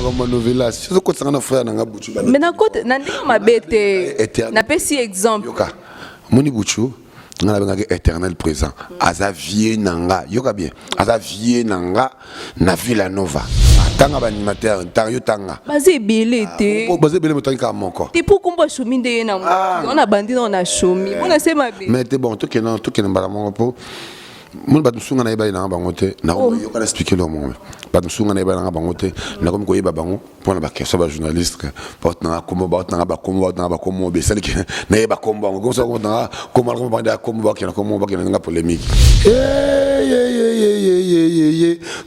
ma novela si ko tsanga na frère nanga Buchu mais na côté na ndinga mabete na pesi exemple yoka moni Buchu ngala benga éternel présent azavie nanga yoka bien azavie nanga na Villa Nova tanga ba animateur ntario tanga bazé belé té bazé belé motanka moko té pour kombo choumi ndé na on a bandi on a choumi on a c'est mabe mais t'es bon tout que non mbala mongo po mon ba musunga na yeba na bangote na ko yo kala expliquer le moment ba musunga na yeba na bangote na ko ko yeba bango pour na ba question ba journaliste porte na komo ba komo be sel ki na yeba kombo ngo so ko na komo ba da komo ba ki na komo ba ki na polémique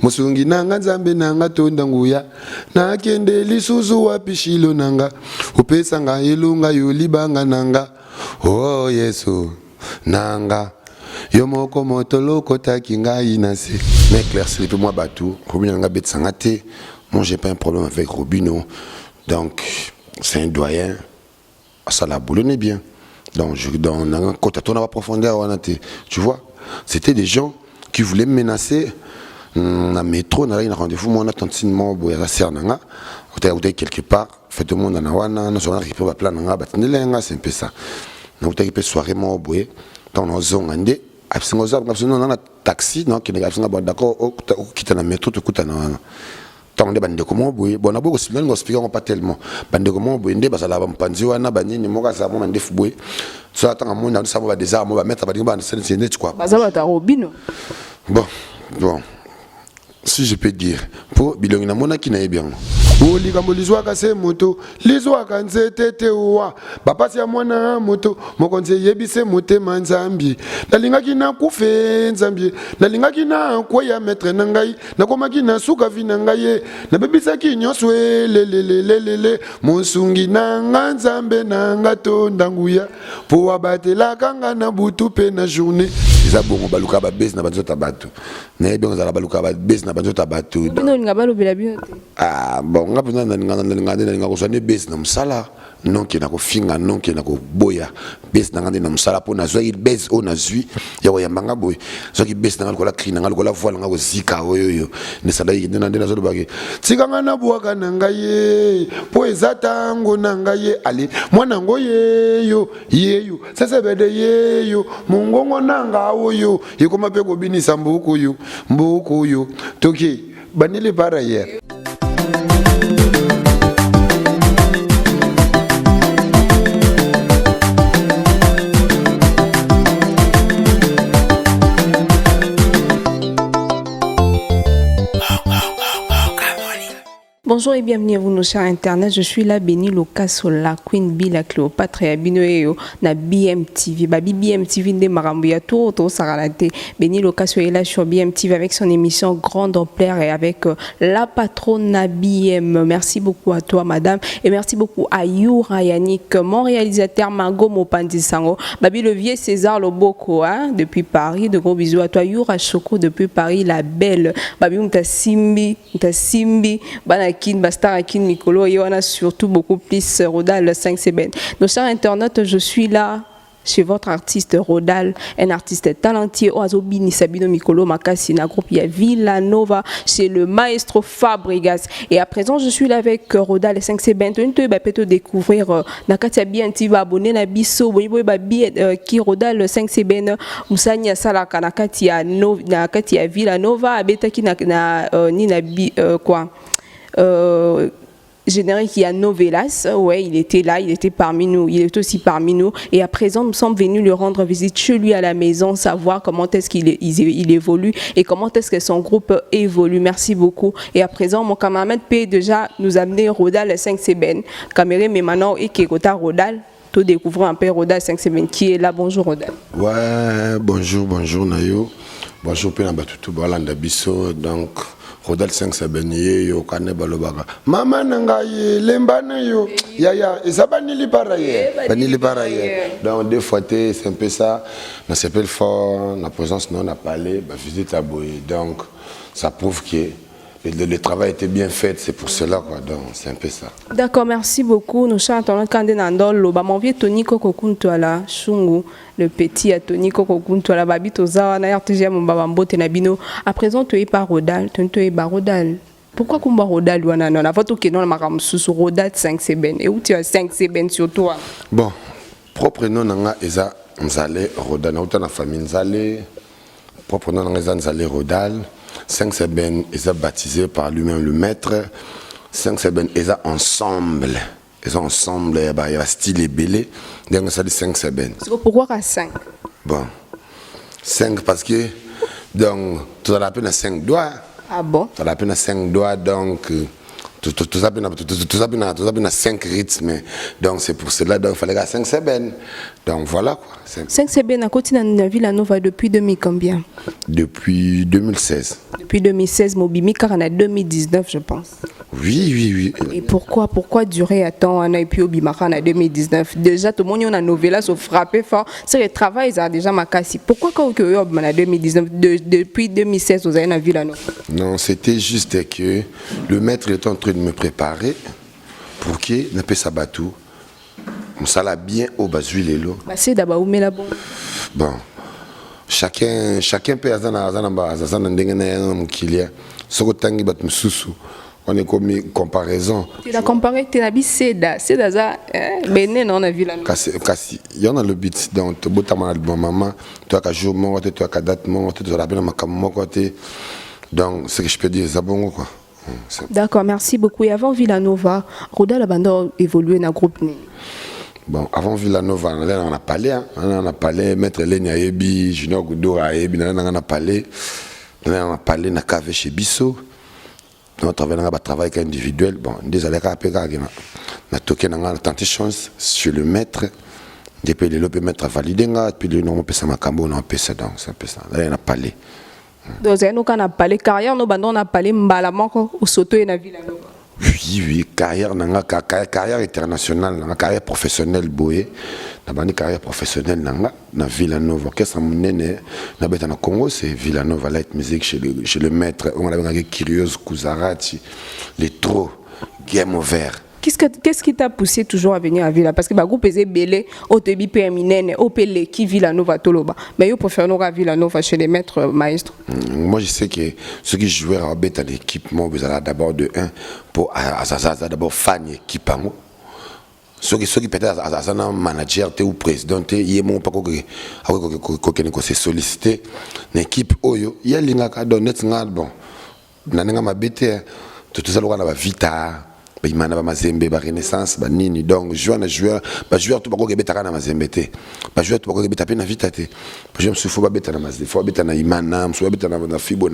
musungi nanga nzambe nanga tonda nguya na kende lisuzu wapi shilo nanga upesa nga ilunga yulibanga nanga oh yesu nanga Yomoko motolo kota kinga inase. Mais clair, c'est pour moi batou. Robino nga bet sangate. Moi j'ai pas un problème avec Robino. Donc c'est un doyen. Ça la boulonné bien. Donc quand on a la profondeur tu vois, c'était des gens qui voulaient me menacer. Na métro na une rendez-vous moi on a tantinement boya la cernanga. Ou quelque part, fait tout le monde na wana, na so na ripo ba plan nga batindelenga, c'est un peu ça. Na uta ki soirée mo boye. Dans nos zones, absolument dans un taxi, non, qui n'est pas d'accord, ou quitte la métro, tout coûte à nous. Tant de bandes comment vous, bon, d'abord, si nous expliquons pas tellement, bande comment vous, indé, parce que la bande panzouana, bande ni moga, ça va m'en défouer. Soit tant à mon dans ça va des armes, on va mettre à bande, c'est net quoi. Ça va ta Robino. Bon, si je peux dire, pour bilongi na mona qui n'a bien. O likambo lizwaka se moto lizwaka nzetete wa bapasi ya mwana moto mokonze yebise motema nzambi nalingaki na kufe nzambi nalingaki na koya maître na ngai nakomaki na suka vi na ngai na bebisaki nyonso lelelelele mosungi na nga nzambe na nga tonda nguya po abatelaka nga na butu pe na journée eza bongo baluka ba base na banzota bato na yebi ngala baluka ba base na banzota bato bino ngabalo bila bio ah bon nga pena na ko sone base na msala non ki na ko finga non ki na ko boya base na ngande na msala po na zo il base o na zui ya wa yambanga boy zo ki base na ko la clean nga ko la voile nga ko zika oyo ne sala yi na ndena zo baki tsika nga na buaka na ngaye po ezatango na ngaye ali mwana ngo yeyo sasa bede yeyo mungongo nanga oyo yekoma pe ko binisa mbuku yo toki banile para hier. Bonjour et bienvenue à vous nos chers internet. Je suis là Béni Lokaso la Queen Bee la Cléopâtre et Abinoeo na BMTV. Babi BMTV de Marambuya tout saralate. Béni Lokaso est là sur BMTV avec son émission Grande Ampleur et avec la patronne BM. Merci beaucoup à toi madame et merci beaucoup à Youra Yannick, mon réalisateur Margot Mopandisango. Babi le vieux César Loboko hein, depuis Paris. De gros bisous à toi Youra Choco depuis Paris la belle. Babi Mtasimbi Banakin, Bastarakin, Mikolo, et on a surtout beaucoup plus Rodal 5 Seben. Nos chers internautes, je suis là chez votre artiste Rodal, un artiste talentueux, Oazobini Sabino Mikolo Makasi, na groupe Villa Nova, chez le maestro Fabregas. Et à présent, je suis là avec Rodal 5 Seben. Tu peux découvrir Nakatia bien, tu vas abonner na biso, qui Rodal 5 Seben, Moussania Salaka, Nakatia Villa Nova, Abeta qui quoi. Générique qui a Novelas, ouais, il était là, il était parmi nous, il est aussi parmi nous. Et à présent, nous sommes venus lui rendre visite chez lui à la maison, savoir comment est-ce qu'il évolue et comment est-ce que son groupe évolue. Merci beaucoup. Et à présent, mon camarade peut déjà nous amener Rodal 5 Seben. Caméré, mais maintenant, et qui est Rodal, tout découvrir un peu Rodal 5 Seben qui est là. Bonjour Rodal. Ouais, bonjour Nayo. Bonjour Pena Batutu Balanda Bisso. Donc, Rodal 5 Seben yo kane balobaga mama nangaye lembana yo ya ezabani paraye donc deux fois c'est un peu ça on s'appelle fort la présence non on a parlé bah visite à Boye donc ça prouve que le travail était bien fait, c'est pour cela quoi. Donc c'est un peu ça. D'accord, merci beaucoup. Nous chantons quand Nandolo, mon vieux Tony Kokokuntoala, Shungu, le petit à Tony Kokokuntoala, Babito Zawa, Nayartija Mbambo Tenabino. À présent, tu es par Rodal, tu es par Rodal. Pourquoi Kumba Rodal ou non? Avant tout, que non, maram sous Rodal 5 seben. Et où tu as 5 seben sur toi? Bon, propre nom nanga eza Nzale Rodal. Na uta na famille Nzale. Propre nom nanga eza Nzale Rodal. 5 seben eza baptisé par lui-même le maître. 5 seben eza ensemble. Ils ont ensemble, il y a style et belé. Donc ça dit 5 seben. Pourquoi à 5? Bon, 5 parce que donc tu as la peine à 5 doigts. Ah bon? Tu as la peine à 5 doigts, donc tout ça bien à 5 rythmes. Donc c'est pour cela donc il fallait à 5 semaines. Donc voilà quoi. 5 semaines à côté de la Villanova depuis 2000 combien? Depuis 2016. Depuis 2016, Mobimi car en a 2019 je pense. Oui. Et pourquoi durer à temps et puis au Bimara en 2019? Déjà tout le monde a novella se frapper fort. C'est le travail ça a déjà ma casse. Pourquoi quand que en 2019 depuis 2016 vous avez une Villanova? Non, c'était juste que le maître était en train de me préparer pour qu'il ne puisse s'abattre. Ça l'a bien au basuilelo. Bah c'est d'abord où met la bombe. Bon, chacun peut avoir un kilia. Ce que tangi bat msusu. On est comme comparaison. Tu l'as comparé, tu as dit c'est ça, ben non on a vu la. Kasi, il y en a le beat donc tu bois mal bon maman, tu as qu'à jour mon tu as qu'à date mon tu as la peine ma cam côté. Donc ce que je peux dire c'est bon quoi. D'accord, merci beaucoup. Et avant Villanova, Rodal a évolué dans le groupe. Bon, avant Villanova, on a parlé, Maître Lenia Ebi, Junior Goudou Ebi, on a parlé na cave chez Bisso. On travaille individuel. Bon, désolé, on a toqué dans tante chance sur le maître. Depuis le maître a validé, puis le nom ça m'a cambo, on a fait ça, donc c'est un peu ça. Là, on a parlé. Donc, on a parlé carrière, on a parlé mbalamoko au soto et na Villanova. Oui, carrière internationale, carrière professionnelle, boé. Une carrière professionnelle dans Villanova. Qu'est-ce que ça m'a na Congo, c'est Villanova Light Music chez le maître. On a Curieuse Kuzarati, les trop, Game Over. Qu'est-ce qui t'a poussé toujours à venir à Villa? Parce que le groupe est belé, au début perminent, au pelé qui Villanova Toloba. Mais il préfère nous à Villanova chez les maîtres maestros. Moi je sais que ceux qui jouent à bête à l'équipement, vous allez d'abord de 1 pour d'abord fan équipe. Ceux qui peut-être un manager ou président, il y a mon pas que c'est sollicité l'équipe oyo, il y a l'ingaka donnet bon. Nananga ma bête tout ça le va vita. Il y a des renaissance, nini donc joueur tout pas que na mazembe te ba joueur tout pas que beta pe na vita te ba joueur se faut ba beta na mazembe faut beta na imana faut beta na fibo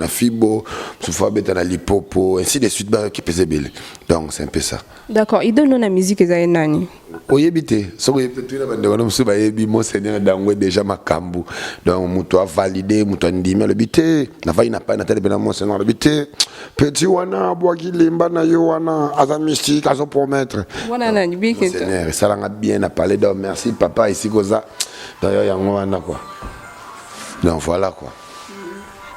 faut beta na lipopo ainsi de suite ba qui pèse belle donc c'est un peu ça. D'accord, il donne la musique za nani oyebite so oyebite tu na bande wana musu ba yebi monseigneur dango déjà makambu donc muto a validé muto ndimi le bité na va ina pas na tele bena monseigneur le bité petit wana boa kilemba na yo wana azami à son promettre. Voilà, Seigneur, ça l'a bien à parler donc merci papa ici Goza. D'ailleurs, il y a un quoi. Donc voilà quoi.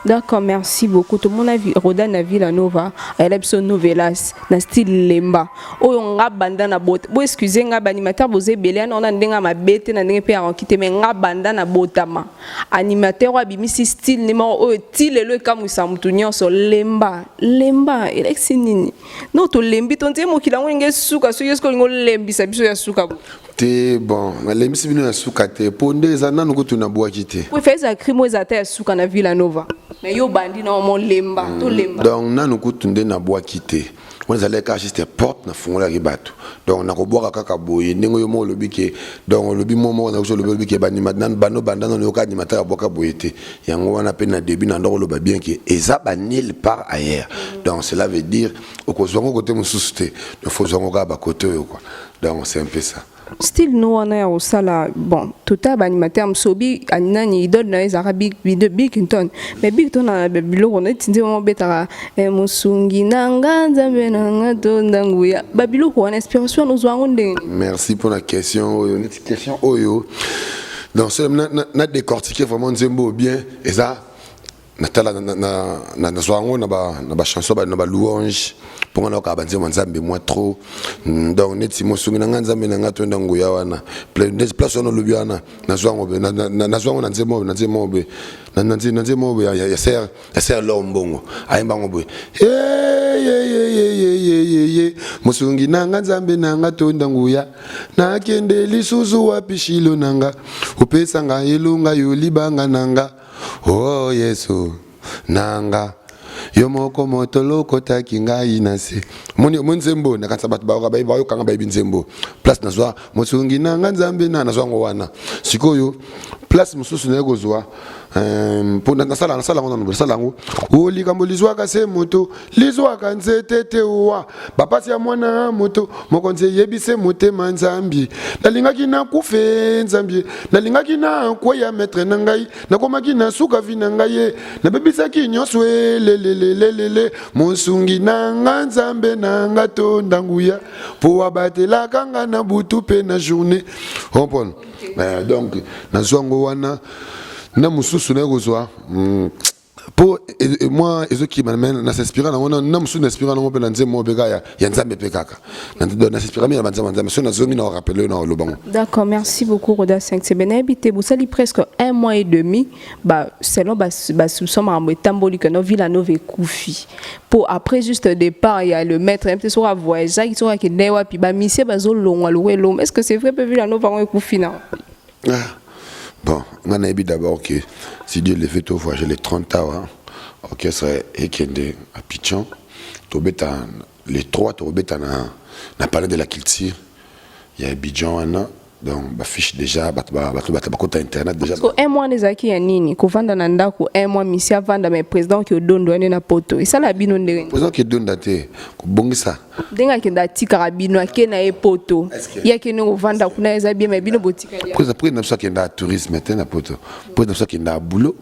D'accord, merci beaucoup. Tout le monde a vu Roda na Villanova, elle a son novelas, na style lemba. Oh, on a banda na bota. Bo excusez nga animateur bozé belé on a ndenga ma bête na ndenga pe en quitter mais nga banda na botama. Animateur wa bimisi style numéro oh style le kamu samtunyo so lemba. Lemba, il est nini. Non to lembi ton temo ki la ngenge suka so yesko ngo lembi sa biso ya suka. Te bon, lembi si bino ya suka te ponde za nanu ko tuna boa kite. Oui, fait ça crime za ta suka na Villanova. Mais yo bandi na mon lemba to lemba donc nanu kutunde na bois quitter on allait cacher cette porte na fongola ribatu donc na ko boka kaka boye ndenge yo mo lobi ke donc lobi momo na ko lobi ke bani maintenant bano bandana no ka ni mata boka boyete yango wana pe na début na ndoko loba bien ke eza banil par ailleurs donc cela veut dire au kozongo côté mususu te il faut zongo ka ba côté quoi donc c'est un peu ça. Style nous on est au sala bon tout à animateur msobi anani idole na les arabiques de Bigton mais Bigton a babilo on est tindi on betara musungi nanga nzambe nanga to ndanguya babilo ko inspiration nous wangonde. Merci pour la question une question oyo donc c'est na décortiquer vraiment nzembo bien et ça natala na zwango na ba chanson na ba louange pour na ka banze nzambe moi trop donc neti mosungi na nzambe na ngato ndanguya wana place on lobi wana na zwango na zwango na nzembo be ya ser lombongo ayimba ngobe Musungi nanga nzambe nanga tonda nguya nakende lisusu wapi shilo nanga upesa nga ilunga yulibanga nanga oh Yesu nanga yomoko motoloko taki ngai nase moni nzembo nakatsa batu ba kanga ba nzembo place nazwa musungi nanga nzambe na nazwa ngo wana sikoyo place mususu na kozwa pona nasala ngo olikambo lizwaka se moto lizwaka nzete tewa bapasi ya mwana moto mokonze yebise motema nzambi nalingaki na kufe nzambi nalingaki na kweya maître na ngai nakomaki na suka vi na ngai na bebisaki nyonso lelelelele musungi nanga nzambe nanga tonda nguya po abatelaka nga na butu pe na journée comprenez donc nazwa ngo wana na mususu na kozwa pour moi ezo qui m'amène na s'inspirer na wana na mususu na inspirer na mo nze mo beka ya nzambe pe kaka na s'inspirer na nzambe so na zomi na rappeler na lobango. D'accord, merci beaucoup Roda 5 c'est bien habité vous sali presque 1 mois et demi bah selon sous somme en tamboli que no Villanova Koufi pour après juste départ il y a le maître un petit sur voyage qui sont qui newa puis bah monsieur bazo long long est-ce que c'est vrai que Villanova Koufi non? Bon, on a dit d'abord que si Dieu le fait au voyage les 30 ans, ok, serait Ekende à Pichon, les trois Tobeta na parlé de la culture, il y a Abidjan, donc bah fiche déjà, bah internet déjà. Parce que un mois les acquis à Nini, qu'on vend dans Ndako, un mois monsieur vend mais président qui donne donner na poto, et ça la bino ndenge. Président qui donne daté, bongisa. Denga qui dati karabino ake na poto, ya qui nous vend kuna eza bien mais bino botika. Après na ça qui na tourisme maintenant na poto, après na ça qui na boulot.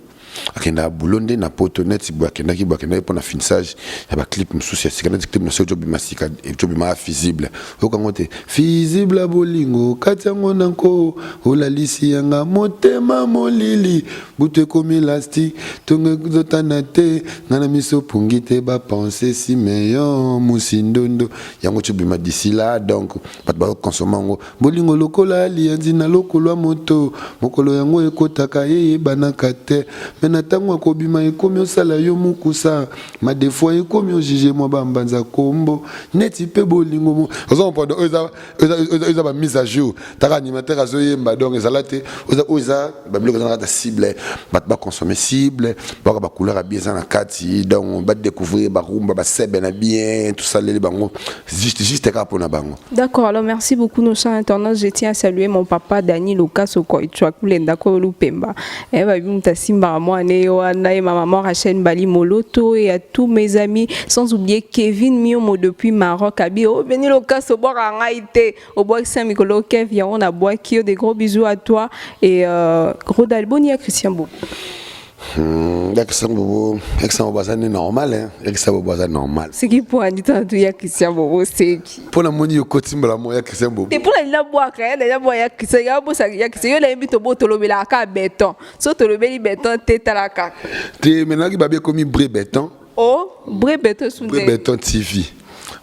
Akenda bulonde na poto net bwa kenda ki bwa kenda pour na finissage ya ba clip mususu ya sikana clip na so job masika job ma visible okangote visible bolingo katyango nanko olalisi yanga motema molili bute komi lasti tonge zotana te ngana miso pungite ba penser si meilleur musindondo yango chubima d'ici là donc pas ba consommer ngo bolingo lokola lianzi na lokolo moto mokolo yango ekotaka ye banaka te mena tango akobima ekomi osala yo mukusa ma des fois ekomi ojuge moi bambanza kombo neti pe bolingo mo ozo pendant eza ba mise à jour taka animateur azoyemba donc ezalate oza ba biloko za ta cible ba consommer cible ba couleur bien na kati donc ba découvrir ba rumba ba sebe na bien tout ça les bango juste ka pona bango. D'accord, alors merci beaucoup nos chers internautes, je tiens à saluer mon papa Dani Lucas Okoichwa kulenda ko lupemba ba bimta simba moi et ma maman Rachel Bali Moloto et à tous mes amis, sans oublier Kevin Miomo depuis Maroc. Abi, oh, Beni Lucas, au bois en Haïti, au bois Saint-Micolo, Kev, on a bois qui des gros bisous à toi et gros d'Alboni à Christian Bobo. Christian Bobo, Christian Bobo, c'est normal, hein? Christian Bobo, c'est normal. C'est qui pour dire tant tout y a Christian Bobo, c'est qui? Pour la monnaie au quotidien, la monnaie Christian Bobo. Et pour la boire, la boire ya Christian, ya boire ça, ya Christian, la invite au beau tolo la ka béton. So tolo beli béton tête à la ka. T'es maintenant qui va bien comme Bré béton. Oh, Bré béton sous Bré béton TV.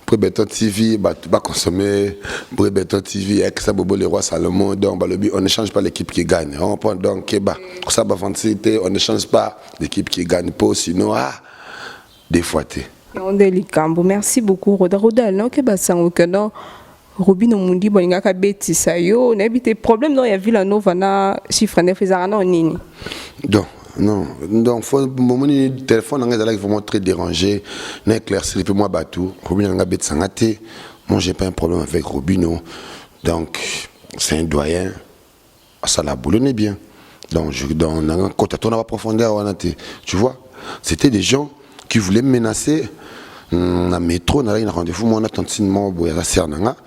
Bré béton TV, bah tu vas consommer Bré béton TV avec ça Bobo le roi Salomon. Donc on ne change pas l'équipe qui gagne. On prend donc bah ça va fantasité, on ne change pas l'équipe qui gagne pas sinon des fois t'es. On délicat. Merci beaucoup Roda non que bah ça que non Robin Omundi bolinga ka beti sa yo na bité problème non ya Villanova na chiffre ne faisara non nini. Donc faut mon téléphone nga là vraiment très dérangé na éclaircir peu moi batou Robin nga beti sangate moi j'ai pas un problème avec Robino donc c'est un doyen ça la boulonne bien donc quand on a profondeur tu vois c'était des gens qui voulaient me menacer. Na métro na la rendez-vous moi on a tantine mo boya la sernanga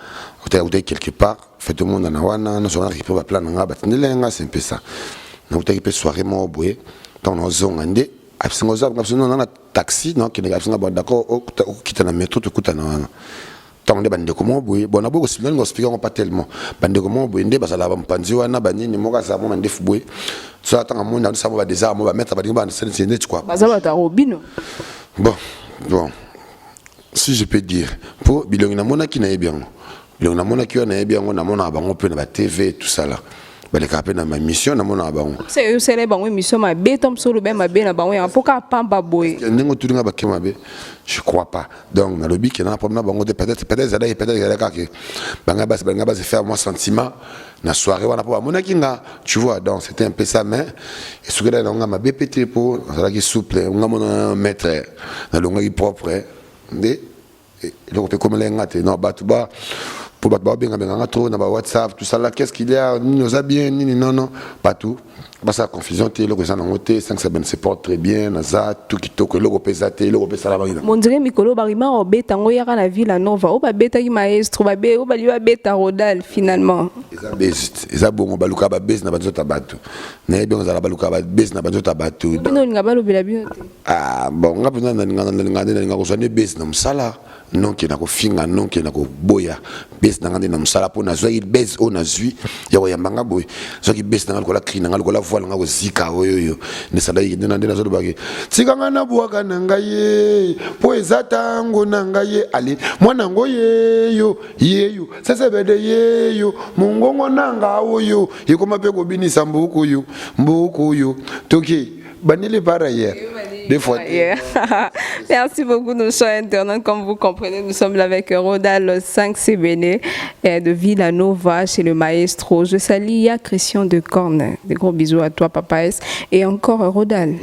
ou quelque part fait tout le monde na wana na zona récupérer ba plan nga batindelenga c'est un peu ça na uta ki soirée mo boye tant na zongande absingo za absolument na taxi non qui na absinga bon d'accord o kita na métro to kuta na wana tant de bande comment boye bon na boko sinon ngo expliquer pas tellement bande comment boye nde basala ba mpanzi wana banini mo ka za mo mande fuboye so atanga mo na sa mo ba des armes ba mettre ba dinga ba c'est quoi bazaba ta Robino bon si je peux dire pour bilongi na mona ki na bien bilongi na mona ki na bien on a mona bango pe na ba TV tout ça là les capés dans ma mission dans mon abon c'est eux c'est les bango mission ma bé tom solo ben ma bé na bango ya poka pamba boy nengo tudinga bakema be je crois pas donc na lobby qui na problème bango peut-être que banga bas faire moi sentiment na soirée wana po mona kinga tu vois donc c'était un peu ça mais et ce que là on a ma BPT pour ça qui souple on a mon maître na longa qui propre ndé donc on peut comme les ngate non batuba pour battre bien trop na WhatsApp tout ça là qu'est-ce qu'il y a ni nous a bien ni non pas tout pas ça confusion té le ça na côté 5 7 se porte très bien na za tout qui to que le repesa té le repesa la bangi mon dirait mikolo barima o beta ngo yaka na Villa Nova o ba beta ki maestro ba be o ba liba beta Rodal finalement eza bongo baluka ba base na banzo tabatu na bien za la baluka ba base na banzo tabatu bino nga balo bela bien ah bon nga pena nga ko sone base na msala non qui na ko finga non qui na ko boya base na ngande na msala po na zo il base o na zui ya wa yambanga boy zo ki base na ko la clean nga ko la voile nga ko zika oyo ne sala yi ndena ndena zo bagi tikanga na buaka na ngaye po ezatango na ngaye ali mwana ngo yeyo sasa bede yeyo mungongo nanga oyo ikoma pe ko binisa mbuku yo toki banile para hier. Des fois. Merci beaucoup, nos chers internautes. Comme vous comprenez, nous sommes là avec Rodal 5 Sebene de Villa Nova chez le maestro. Je salue ya Christian de Corne. Des gros bisous à toi, Papa S. Et encore Rodal.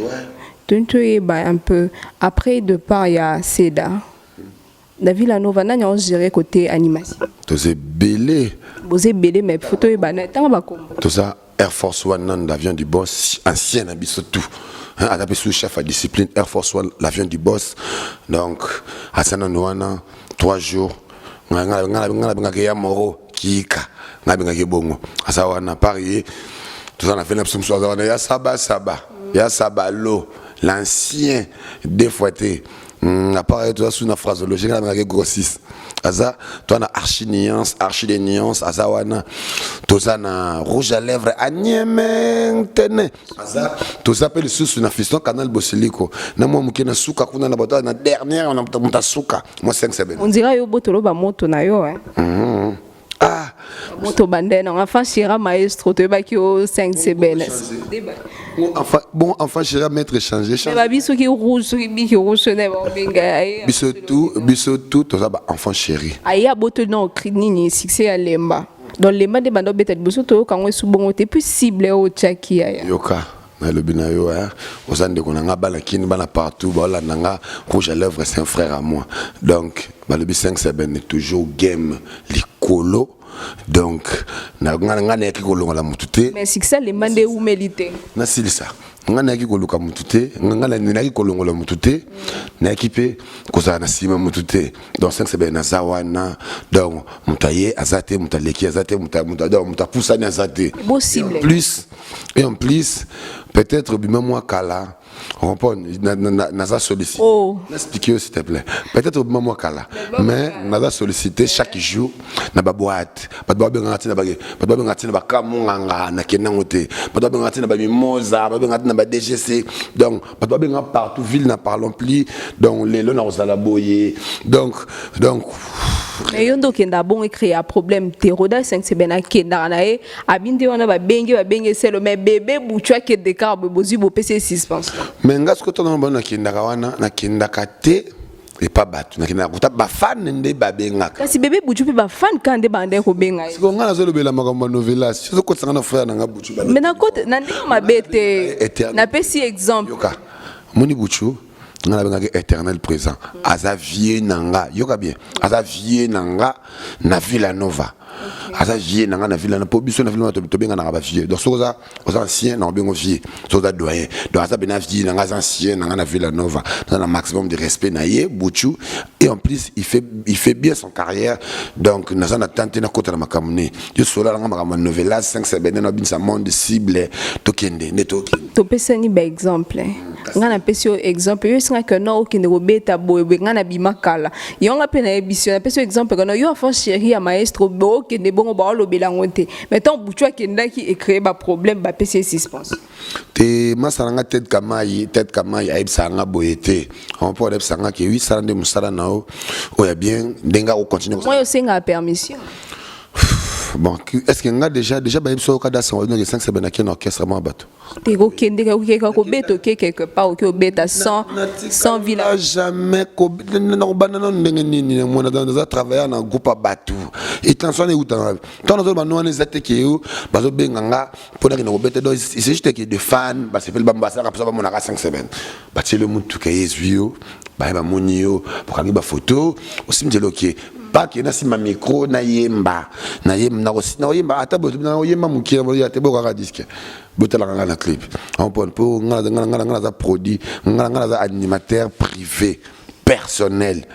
Tu un peu. Après, de part, il y a Seda. La Villa Nova, nous avons géré côté animation. Tu es belé. Vous êtes belé, mais photo est banale. Tout ça, Air Force One, l'avion du boss, ancien, tout. Adapté sous chef à discipline Air Force One, l'avion du boss. Donc, à Sananouana, 3 jours. Ngala moro kika ngabinga bongo asawana parier tout ça on a fait l'absence ya saba lo l'ancien défouetté apparaît tout ça sous une phraseologie ngabinga grossiste aza toi na archi des nuances azawana tout ça na rouge à lèvres anyeme tene aza tout ça appelle sous une fiston canal bosiliko na moi mukena suka kuna na bato na dernière on a muta suka moi 5 semaines on dirait yo botolo ba moto na yo hein ah moto bandene enfin chira maestro te ba ki o 5 semaines bon enfin chira maître changer mais ba biso ki rouge so ki rouge ne ba benga biso tout ça ba enfant chéri aya boto no nini succès à lemba dans lemba de bando betet biso to kango su bongo te plus cible o chaki ya yoka na le binayo hein osande konanga bala kini bana partout ba la nanga rouge à lèvres c'est un frère à moi donc ba le 5 c'est ben toujours game likolo donc na ngana yaki kolongola mutute mais succès le mande ou mélité na silisa ngana yaki koluka mutute ngana yaki kolongola mutute na équipe koza na sima mutute donc 5 c'est ben na zawana donc mutaye azate mutaleki azate mutapousa ni azate possible et en plus peut-être même moi kala on peut n'a sollicité expliquer s'il te plaît peut-être même moi kala mais n'a sollicité chaque jour na ba boîte pas de ngati na ba kamunganga na kenangote pas de ngati na ba mimosa pas de ngati na ba DGC donc pas de ngati partout ville na parlons plus donc les lots na osala boyer donc mais yondo kenda bon créer un problème Rodal 5 c'est ben kenda na e abinde wana ba benge c'est le mais bébé bouchwa ke de car bozi bo PC suspension mais ngas ko tona bona kenda wana na kenda kate et pas battu na kenda kuta ba fan nde ba benga kasi bébé bouchu pe ba fan kande bande ko benga ko ngana zo lobela makambo novelas so ko tsanga na frère na bouchu ba mais na côté na ndi ma bete na pesi exemple yoka moni bouchu ngana benga éternel présent azavie nanga yoka bien azavie nanga na Villa Nova aza vie nanga na Villa na pobiso na Villa to benga na ba vie donc soza aux anciens na bengo vie soza doyen donc aza bena vie nanga ancien nanga na Villa Nova dans un maximum de respect na ye Bouchou et en plus il fait bien son carrière donc na na tante na kota na makamune yo sola nga makama novela 5 sebene na bin sa monde cible to kende neto to pesa ni ba exemple nga na pesa exemple yo singa que no okende ko beta boy nga na bimakala yo nga pe na émission na pesa exemple que no yo enfant chéri ya maestro bo que ne bon ba lo belangote mais tant Bouchou kenda qui créer ba problème ba PC suspense te masanga tête kamai aib sanga boyete on peut aib sanga ki 800 musala nao o ya bien ndenga o continuer moi yo singa permission bon, est-ce qu'il y a déjà bah, il y a des 5 semaines qui ont orchestre à bateau. Tu quelque part au bête 100 villages. Jamais dans travailler dans groupe à bateau. Et tant soit où tant on est zate qui est bazo benganga pour que nous bête donc c'est juste que des fans bah c'est le bambassa après ça mon ara 5 semaines. Bah c'est le monde tout qui est vio, bah ba monio pour aller ba photo aussi me dire OK. Pas que na si ma micro na yemba na aussi na yemba ata bo na yemba mukira bo ya te bo ka disque botala ngala clip on pour ngala za produit ngala za animateur privé personnel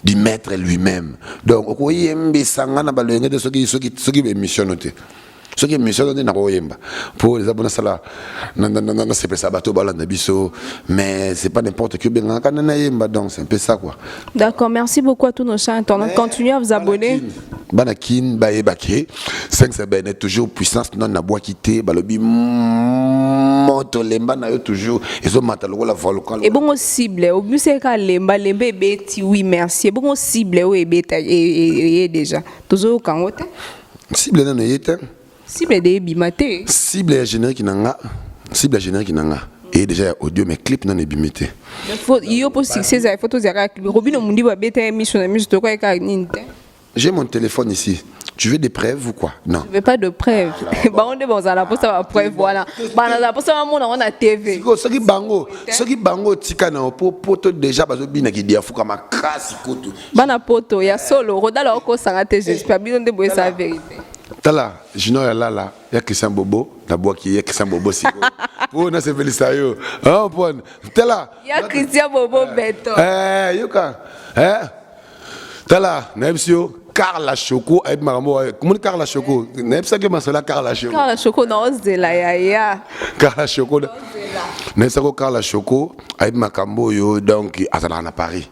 du maître lui-même donc ko yembe sanga na balenge de soki émission noté ce qui est mission de Naroyemba pour les abonnés ça là c'est pas ça bateau balanda biso mais c'est pas n'importe qui bien kanana donc c'est un peu ça quoi. D'accord, merci beaucoup à tous nos chers internautes. Continuez à vous abonner. Banakin baebake 5 semaines toujours puissance non na bois quitter balobi moto lemba na yo toujours ils ont matalo la volcan. Et bon cible au but c'est ka lemba beti oui merci. Et bon cible o ebeta et déjà toujours kangote. Cible na yeta. Cible de bimate. Cible générique nanga. Cible générique nanga. Et déjà audio mais clip non bimate. Il y a pour succès les photos Robino mundi ba beta émission na musique to quoi ka ninte. J'ai mon téléphone ici. Tu veux des preuves ou quoi? Non. Je veux pas de preuves. Bah on est bon ça la pour ça preuve voilà. Bah na pour ça on a TV. Ce qui bango tika na poto déjà bazo bina ki dia fuka makasi koto. Bana poto ya solo rodala ko sanga te j'espère bien de boire sa vérité. Tala, jino ya lala, ya Christian Bobo, na bois qui ya Christian Bobo siko. Oh na se felisa yo. Ah pon. Tala. Ya Christian Bobo beto. Yoka. Tala, naibsio Carla Choco, aide maramo. Comment Carla Choco? Naibsa que masala Carla Choco. Carla Choco na ozela ya. Carla Choco. Naibsa ko Carla Choco, aide makambo yo donc azala na Paris.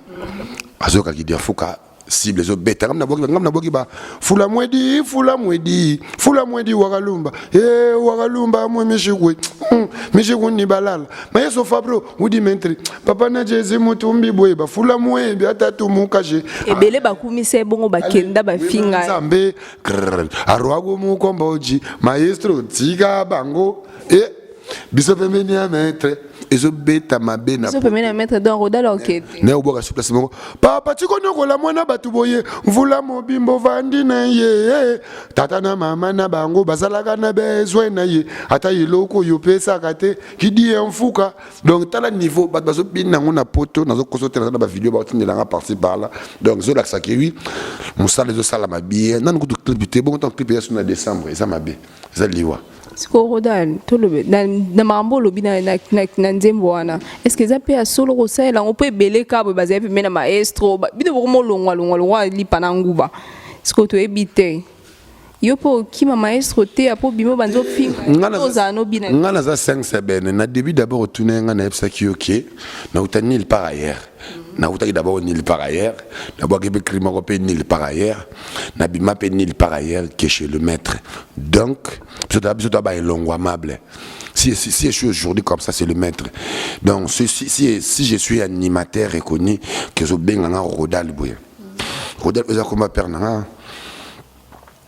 Azoka ki dia fuka cible zo beta ngam na boki ba fula mwedi wagalumba wagalumba mo mishigwe ni balala mayeso fabro udi mentri papa na jezi mutumbi boyeba fula mwedi atatu mukaje ebele bakumise bongo bakenda bafinga zambe arwago mukomboji maestro tika bango biso pembeni ya maître ezo beta mabena biso pembeni ya maître donc rodala okete ne oboka sur place moko papa tiko nyokola mwana batu boye mvula mobimbo vandi na ye tata na mama na bango bazalaka na bezwe na ye ata yeloko yo pesa kate kidi mfuka donc tala niveau bat bazo bina ngona poto nazo kosotela na ba vidéo ba tindela nga par-ci par là donc zo laksa ki oui musala zo sala mabie nan ko clip te bon temps clip ya sur na décembre ça mabie ça liwa. Siko rodal to le na mambo lobi na nzembo wana est-ce que ça peut à solo rosela on peut belé ka ba zape mena maestro bido ko longwa li pananguba siko to ebite yo po kima maestro te apo bimo banzo finga oza no bina ngana za 5 semaines na début d'abord tourner ngana epsa ki OK na utani il par ailleurs na utaki d'abord nil par ailleurs d'abord que crime européen nil par ailleurs na bima pe nil par ailleurs que chez le maître donc ça doit ba longo amable si je suis aujourd'hui comme ça c'est le maître donc si je suis animateur reconnu que je benga rodal boye rodal eza comme père na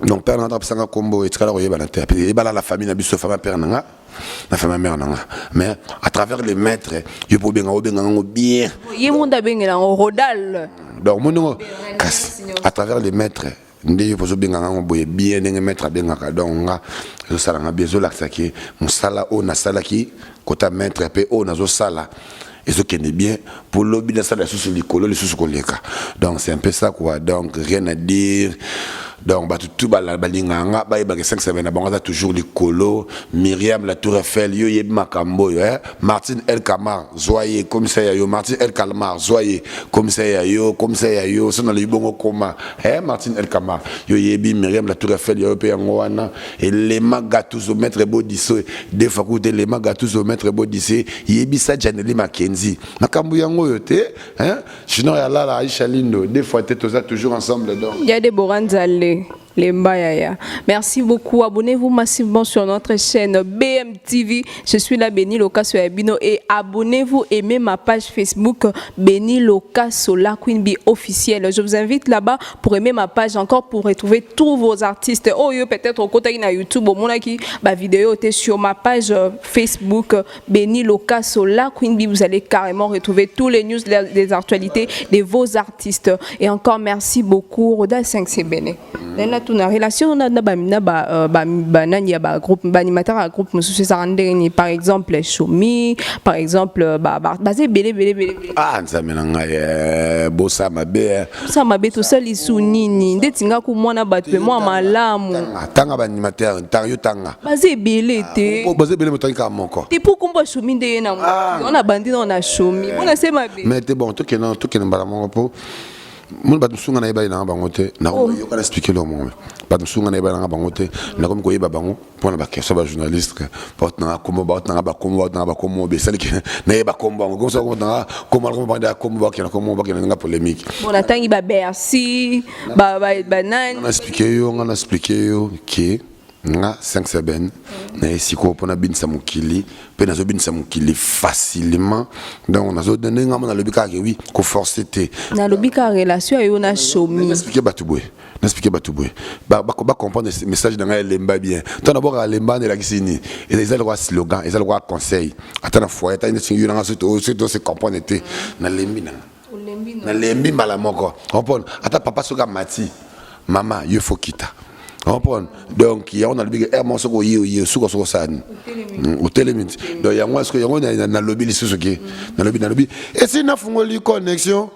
donc père nanga pisanga kombo etikala koyeba na te et bala la famille na biso fama père nanga na fama mère nanga mais à travers les maîtres yo po benga ngo bien yemunda bengela rodal donc mono à travers les maîtres nde yo pozo benga ngo boye bien ndenge maître benga ka donc nga zo sala nga bien zo laksa ki musala o na sala ki kota maître pe o na zo sala et ce qui est bien pour l'objet de ça la sous likolo les sous koleka donc c'est un peu ça quoi donc rien à dire. Donc tout balinganga ba 5 semaines bango toujours likolo Myriam la Tour Eiffel yo yeb makambo Martin El Kamar zoyer commissaire yo Martin El Kamar zoyer commissaire yo sona le bongo koma Martin El Kamar yo yebi Myriam la Tour Eiffel yo pe ngwana et les magatuzo maître bodiso des facultés les magatuzo maître bodiso yebi sa Janely Mackenzie makambo yango yo te sinon ya la Aisha Lindo des fois tête toujours ensemble donc il y a des Boranzale Les Mbayaya. Merci beaucoup. Abonnez-vous massivement sur notre chaîne BMTV. Je suis là, Béni Lokaso Abino. Et abonnez-vous, aimez ma page Facebook Béni Lokaso La Queen Bee officielle. Je vous invite là-bas pour aimer ma page encore pour retrouver tous vos artistes. Oh, peut-être au côté de YouTube, au moment qui ma vidéo était sur ma page Facebook Béni Lokaso La Queen Bee. Vous allez carrément retrouver tous les news, les actualités de vos artistes. Et encore merci beaucoup. Roda 5 c'est béné. Tuna relation na groupe animateur à groupe par exemple Choumi par exemple basé belé ah nzambe na ngai bosa mabe to seul isu nini ndetinga ku mwana bato moi malamu tanga ba animateur yo tanga basé belé te motanka moko te pour kumba Choumi nde na on a bandi na Choumi on a sema be mais te bon to ke mbala moko po mon bat musunga na yeba na bango te na yo kana expliquer le monde bat musunga na yeba na bango te na comme ko yeba bango pona ba question ba journaliste porte na komo ba komo be sali na yeba kombo ngo so ko na komo ba da komo ba na polémique bon atangi ba Bercy ba nan on a expliqué yo ki nga 5 semaines na esiko pona binsa mukili pe nazo binsa mukili facilement donc nazo donner nga na lobika ke oui ko forcer te na lobika relation yo na Choumi n'expliquer batubwe ba comprendre message dans lemba bien tant d'abord lemba ne la kisini et les le slogan et le conseil atana foyer ta une singu na surtout se comprendre te na lembi mbala moko comprendre ata papa soka mati mama yo faut kita donc il y a on a le big air monso ko yi suko sani au télémint donc il y a moi ce que y a na lobby les susuki na lobby et si na fungoli connexion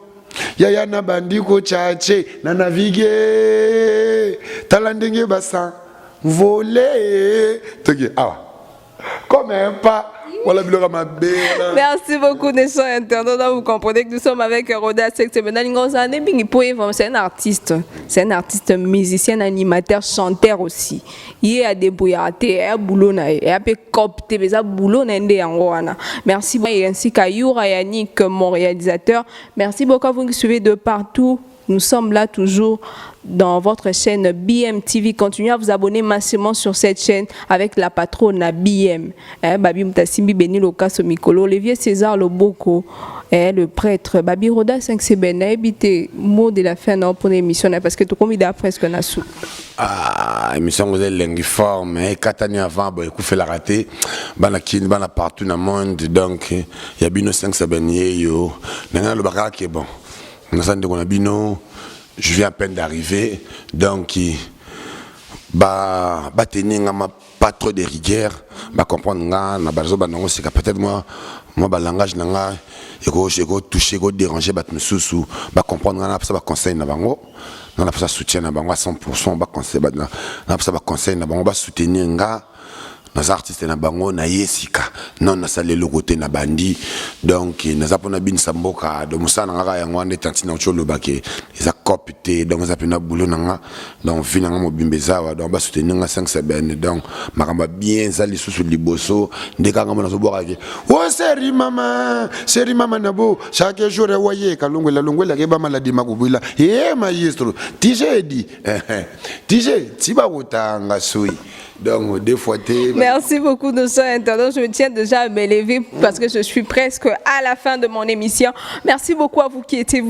ya na bandi ko chache na naviguer talandenge basa voler toki comme un pas. Merci beaucoup, les gens internautes. Vous comprenez que nous sommes avec Roda c'est un artiste. C'est un artiste musicien, animateur, chanteur aussi. Il a débrouillé, il a boulot, il a copté, il a boulot. Merci beaucoup. Ainsi qu'à Youra Yannick, mon réalisateur. Merci beaucoup à vous qui suivez de partout. Nous sommes là toujours dans votre chaîne BMTV. Continuez à vous abonner massivement sur cette chaîne avec la patronne BM. Babi Mutasimbi Béni Lokaso Mikolo, Olivier César Loboko, le prêtre. Babi Roda 5 Seben, habité mot de la fin pour l'émission parce que tout comme il a presque na sou. Émission vous êtes l'informe et 4 années avant beaucoup fait la rater bana partout dans le monde donc il y a bino 5 Seben yo nanga le baka qui est bon. Je viens à peine d'arriver, donc pas trop de rigueur, comprendre peut-être moi langage toucher, déranger, comprendre conseil na soutien à 100%, conseil soutenir nos artistes na bango na yesika non na salé le côté na bandi donc na zapona bin samboka de musana ngaka yango ande tantina cholo bake eza copité donc za pena boulot nanga donc finanga mobimbeza wa donc ba soutenir nga 5 semaines donc makamba bien za lisusu liboso ndeka ngama na zoboka ke o seri mama nabo chaque jour waye kalongwela ke ba maladi makubula maestro tije tiba kutanga soi. Donc, des fois, merci beaucoup de ça, internaute. Je me tiens déjà à me lever parce que je suis presque à la fin de mon émission. Merci beaucoup à vous qui étiez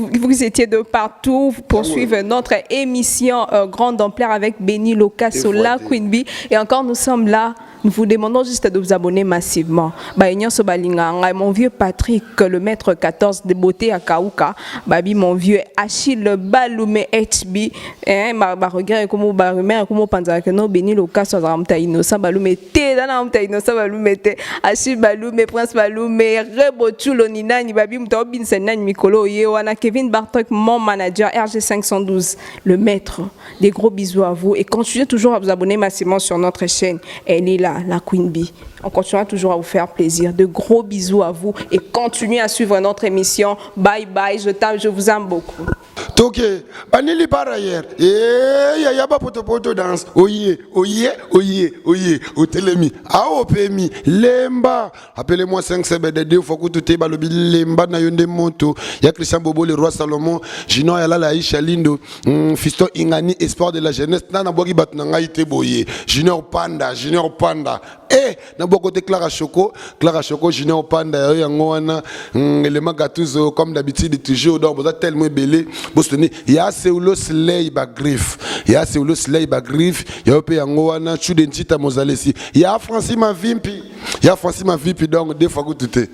de partout pour suivre notre émission grande ampleur avec Béni Lokaso La Queen Bee. Et encore, nous sommes là. Nous vous demandons juste de vous abonner massivement. Mon vieux Patrick, le maître 14 de beauté à Kauka. Babi, mon vieux Achille Baloumé HB. Regarde comment Barumer, comment penser que nous Béni Lokaso Innocent Baloumé T. Innocent Baloumé T. Achille Baloumé, Prince Baloumé, Rebochulo Ninani, Babi Mtaobin Senan Mikolo Yewana, Kevin Bartok, mon manager RG 512, le maître. Des gros bisous à vous et continuez toujours à vous abonner massivement sur notre chaîne. Elle est là. La Queen Bee. On continuera toujours à vous faire plaisir. De gros bisous à vous et continuez à suivre notre émission. Bye bye, je vous aime beaucoup. Ok, Banili par ailleurs. Y'a pas poto danse. Oye, au télémi. Bostonini aopemi lemba appelez-moi 5 CBD faut que tout est balobi lemba na yonde moto ya Christian Bobo le roi Salomon Junior ya la Aisha Lindo Fiston Ingani espoir de la jeunesse na boki bat na ngai te boye Junior Panda na bo côté Clara Choco Junior Panda yango wana le magatuzo comme d'habitude toujours donc vous êtes tellement belé Bostonini ya Seulo Slay ba griffe ya pe yango wana Chudentita Mozalesi ya Francis Mavimpi donc deux fois que tout est